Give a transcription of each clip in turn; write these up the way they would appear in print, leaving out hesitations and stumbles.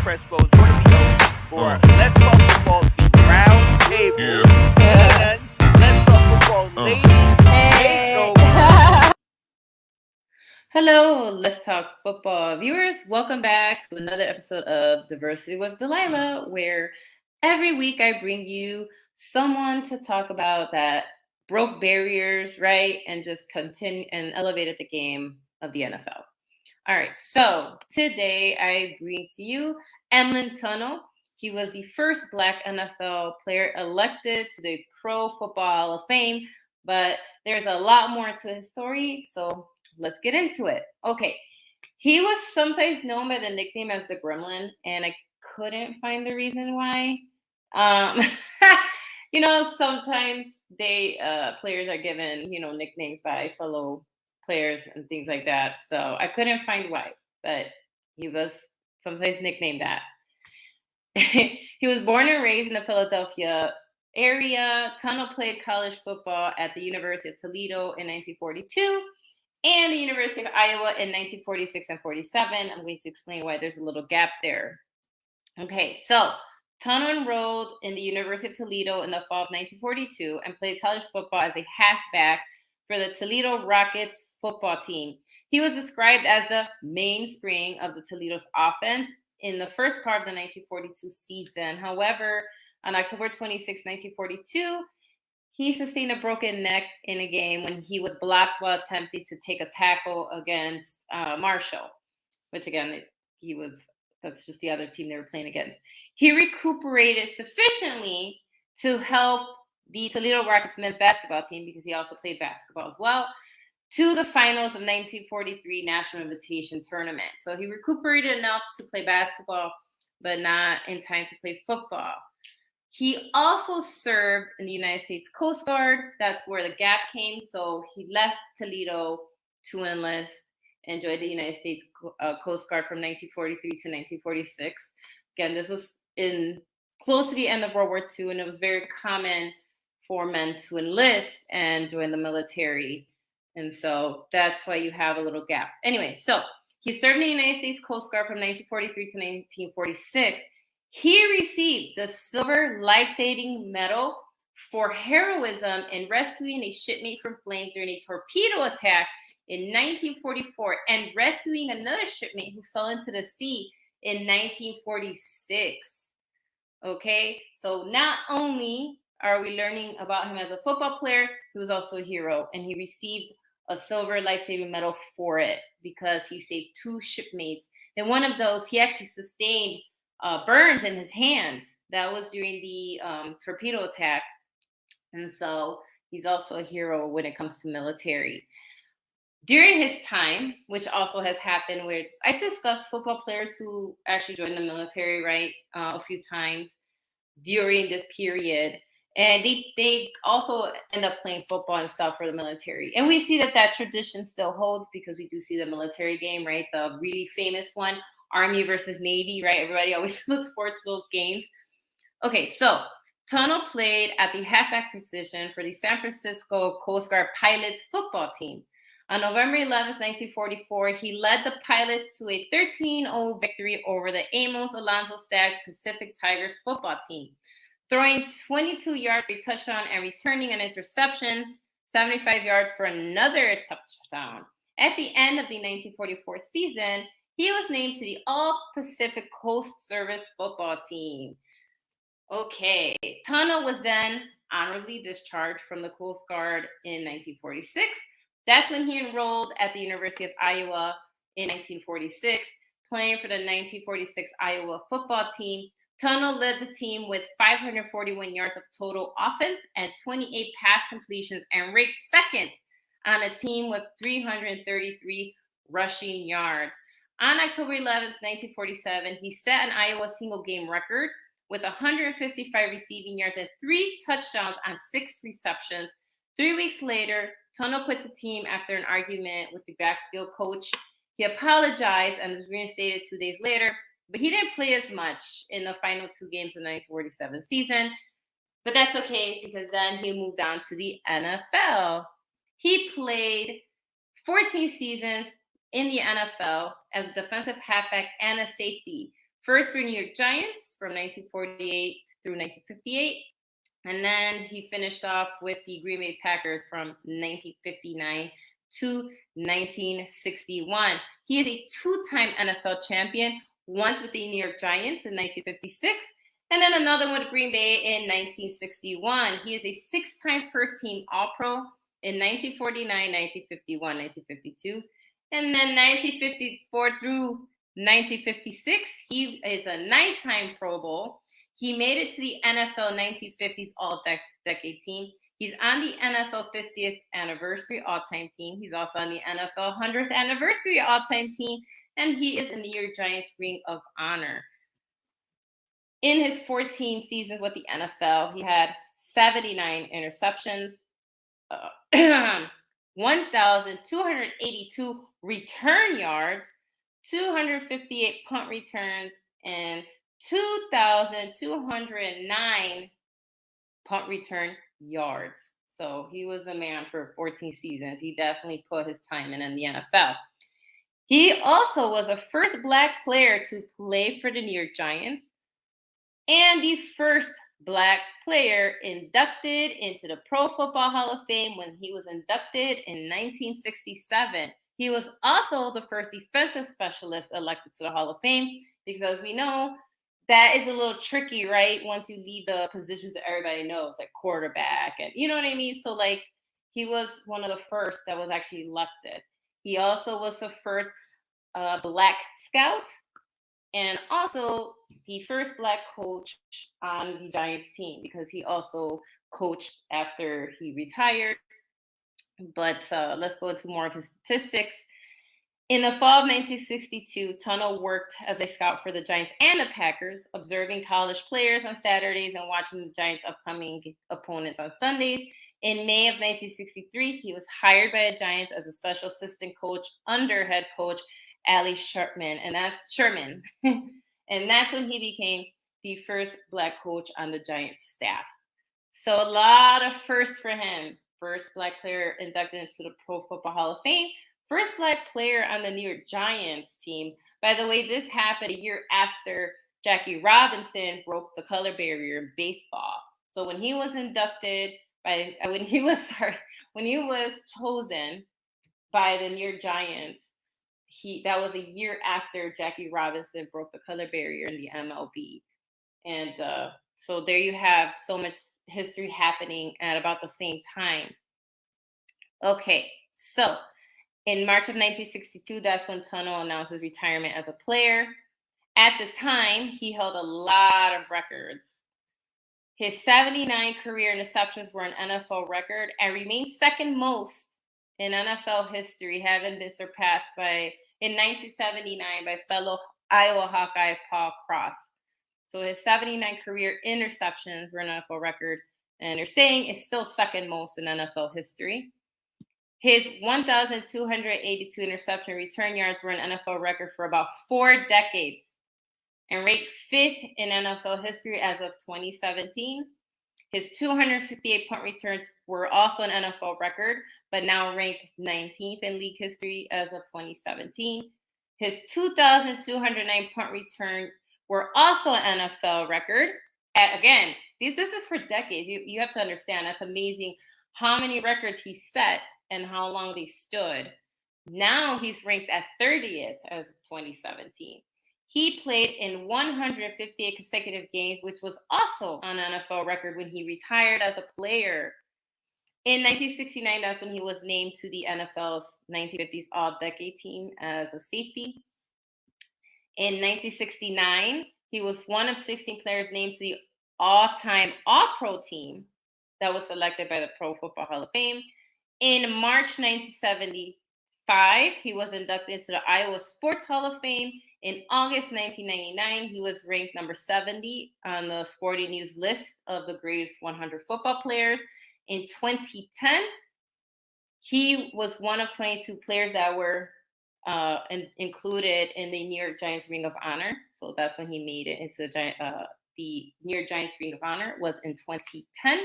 press goes one of the hosts for Let's Talk Football, the round table. And Let's Talk Football ladies. Hello, Let's Talk Football viewers. Welcome back to another episode of Diversity with Delilah, where every week I bring you someone to talk about that broke barriers, right? And just continue and elevated the game of the NFL. All right, so today I bring to you Emlen Tunnell. He was the first Black NFL player elected to the Pro Football Hall of Fame, but there's a lot more to his story, so let's get into it. Okay, he was sometimes known by the nickname as the Gremlin, and I couldn't find the reason why. Sometimes players are given, nicknames by fellow players and things like that. So I couldn't find why, but he was sometimes nicknamed that. He was born and raised in the Philadelphia area. Tunnell played college football at the University of Toledo in 1942 and the University of Iowa in 1946 and 47. I'm going to explain why there's a little gap there. Okay, so Tunnell enrolled in the University of Toledo in the fall of 1942 and played college football as a halfback for the Toledo Rockets football team. He was described as the mainspring of the Toledo's offense in the first part of the 1942 season. However, on October 26, 1942, he sustained a broken neck in a game when he was blocked while attempting to take a tackle against Marshall, which again, that's just the other team they were playing against. He recuperated sufficiently to help the Toledo Rockets men's basketball team, because he also played basketball as well, to the finals of 1943 National Invitation Tournament. So he recuperated enough to play basketball, but not in time to play football. He also served in the United States Coast Guard. That's where the gap came. So he left Toledo to enlist and joined the United States Coast Guard from 1943 to 1946. Again, this was close to the end of World War II, and it was very common for men to enlist and join the military. And so that's why you have a little gap. Anyway, so he served in the United States Coast Guard from 1943 to 1946. He received the Silver Life-Saving Medal for heroism in rescuing a shipmate from flames during a torpedo attack in 1944 and rescuing another shipmate who fell into the sea in 1946. Okay, so not only are we learning about him as a football player, he was also a hero, and he received a Silver Life-Saving Medal for it because he saved two shipmates. And one of those, he actually sustained burns in his hands. That was during the torpedo attack. And so he's also a hero when it comes to military. During his time, which also has happened, where I've discussed football players who actually joined the military, right, a few times during this period. And they also end up playing football and stuff for the military. And we see that tradition still holds because we do see the military game, right? The really famous one, Army versus Navy, right? Everybody always looks forward to those games. Okay, so Tunnell played at the halfback position for the San Francisco Coast Guard Pilots football team. On November 11th, 1944, he led the Pilots to a 13-0 victory over the Amos Alonzo Staggs Pacific Tigers football team, throwing 22 yards for a touchdown and returning an interception, 75 yards for another touchdown. At the end of the 1944 season, he was named to the All-Pacific Coast Service football team. Okay, Tunnell was then honorably discharged from the Coast Guard in 1946. That's when he enrolled at the University of Iowa in 1946, playing for the 1946 Iowa football team. Tunnell led the team with 541 yards of total offense and 28 pass completions and ranked second on a team with 333 rushing yards. On October 11th, 1947, he set an Iowa single-game record with 155 receiving yards and 3 touchdowns on 6 receptions. 3 weeks later, Tunnell quit the team after an argument with the backfield coach. He apologized and was reinstated 2 days later, but he didn't play as much in the final 2 games of the 1947 season. But that's okay, because then he moved on to the NFL. He played 14 seasons in the NFL as a defensive halfback and a safety First for New York Giants from 1948 through 1958. And then he finished off with the Green Bay Packers from 1959 to 1961. He is a two-time NFL champion, once with the New York Giants in 1956, and then another one with Green Bay in 1961. He is a six-time first-team All-Pro in 1949, 1951, 1952, and then 1954 through 1956. He is a nine-time Pro Bowl. He made it to the NFL 1950s All-Decade Team. He's on the NFL 50th Anniversary All-Time Team. He's also on the NFL 100th Anniversary All-Time Team, and he is in the New York Giants Ring of Honor. In his 14 seasons with the NFL, he had 79 interceptions, 1,282 return yards, 258 punt returns, and 2,209 punt return yards. So he was the man for 14 seasons. He definitely put his time in the NFL. He also was the first Black player to play for the New York Giants and the first Black player inducted into the Pro Football Hall of Fame when he was inducted in 1967. He was also the first defensive specialist elected to the Hall of Fame, because as we know, that is a little tricky, right? Once you leave the positions that everybody knows, like quarterback, and you know what I mean? So like, he was one of the first that was actually elected. He also was the first Black scout, and also the first Black coach on the Giants team, because he also coached after he retired. But let's go into more of his statistics. In the fall of 1962, Tunnell worked as a scout for the Giants and the Packers, observing college players on Saturdays and watching the Giants' upcoming opponents on Sundays. In May of 1963, he was hired by the Giants as a special assistant coach under head coach Ali Sherman, and that's and that's when he became the first Black coach on the Giants staff. So a lot of firsts for him. First Black player inducted into the Pro Football Hall of Fame. First Black player on the New York Giants team. By the way, this happened a year after Jackie Robinson broke the color barrier in baseball. So when he was when he was chosen by the New York Giants, that was a year after Jackie Robinson broke the color barrier in the MLB. And so there you have so much history happening at about the same time. Okay, so in March of 1962, that's when Tunnell announced his retirement as a player. At the time, he held a lot of records. His 79 career interceptions were an NFL record and remained second most in NFL history, having been surpassed in 1979 by fellow Iowa Hawkeye Paul Cross. So his 79 career interceptions were an NFL record, and they're saying it's still second most in NFL history. His 1,282 interception return yards were an NFL record for about 4 decades and ranked 5th in NFL history as of 2017. His 258 punt returns were also an NFL record, but now ranked 19th in league history as of 2017. His 2,209 punt return were also an NFL record. Again, this is for decades. You have to understand, that's amazing how many records he set and how long they stood. Now he's ranked at 30th as of 2017. He played in 158 consecutive games, which was also an NFL record when he retired as a player. In 1969, that's when he was named to the NFL's 1950s All-Decade Team as a safety. In 1969, he was one of 16 players named to the all-time All-Pro team that was selected by the Pro Football Hall of Fame. In March 1975, he was inducted into the Iowa Sports Hall of Fame. In August 1999, he was ranked number 70 on the Sporting News list of the greatest 100 football players. In 2010, he was one of 22 players that were included in the New York Giants Ring of Honor. So that's when he made it into the New York Giants Ring of Honor was in 2010.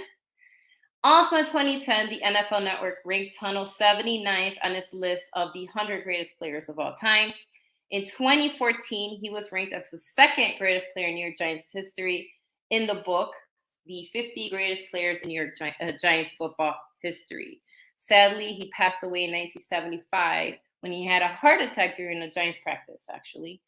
Also in 2010, the NFL Network ranked Tunnell 79th on its list of the 100 greatest players of all time. In 2014, he was ranked as the second greatest player in New York Giants history in the book, the 50 greatest players in New York Giants football history. Sadly, he passed away in 1975 when he had a heart attack during a Giants practice, actually.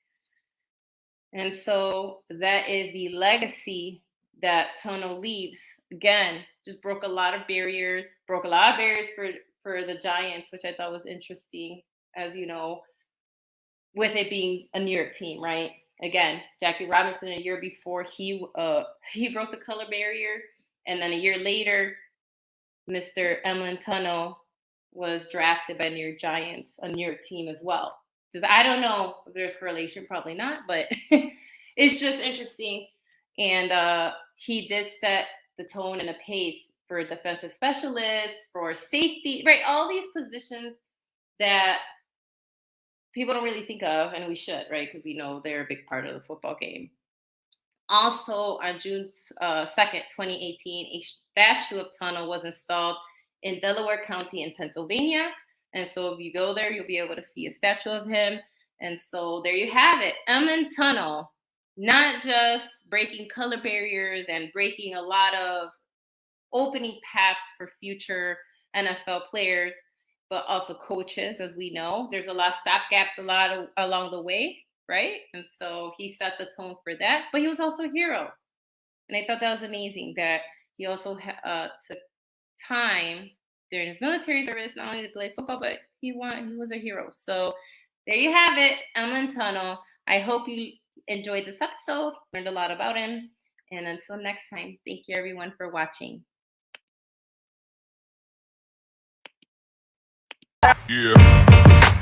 And so that is the legacy that Tunnell leaves. Again, just broke a lot of barriers for the Giants, which I thought was interesting, as you know, with it being a New York team, right? Again, Jackie Robinson a year before he broke the color barrier, and then a year later, Mr. Emlen Tunnell was drafted by New York Giants, a New York team as well. Just I don't know if there's correlation, probably not, but it's just interesting. And he did set the tone and the pace for defensive specialists, for safety, right? All these positions that people don't really think of, and we should, right? Because we know they're a big part of the football game. Also, on June 2nd, 2018, a statue of Tunnell was installed in Delaware County in Pennsylvania. And so if you go there, you'll be able to see a statue of him. And so there you have it. Emlen Tunnell, not just breaking color barriers and breaking a lot of opening paths for future NFL players, but also coaches, as we know. There's a lot of stopgaps along the way, right? And so he set the tone for that. But he was also a hero. And I thought that was amazing that he also took time during his military service, not only to play football, but he was a hero. So there you have it, Emlen Tunnell. I hope you enjoyed this episode, learned a lot about him. And until next time, thank you everyone for watching. Yeah.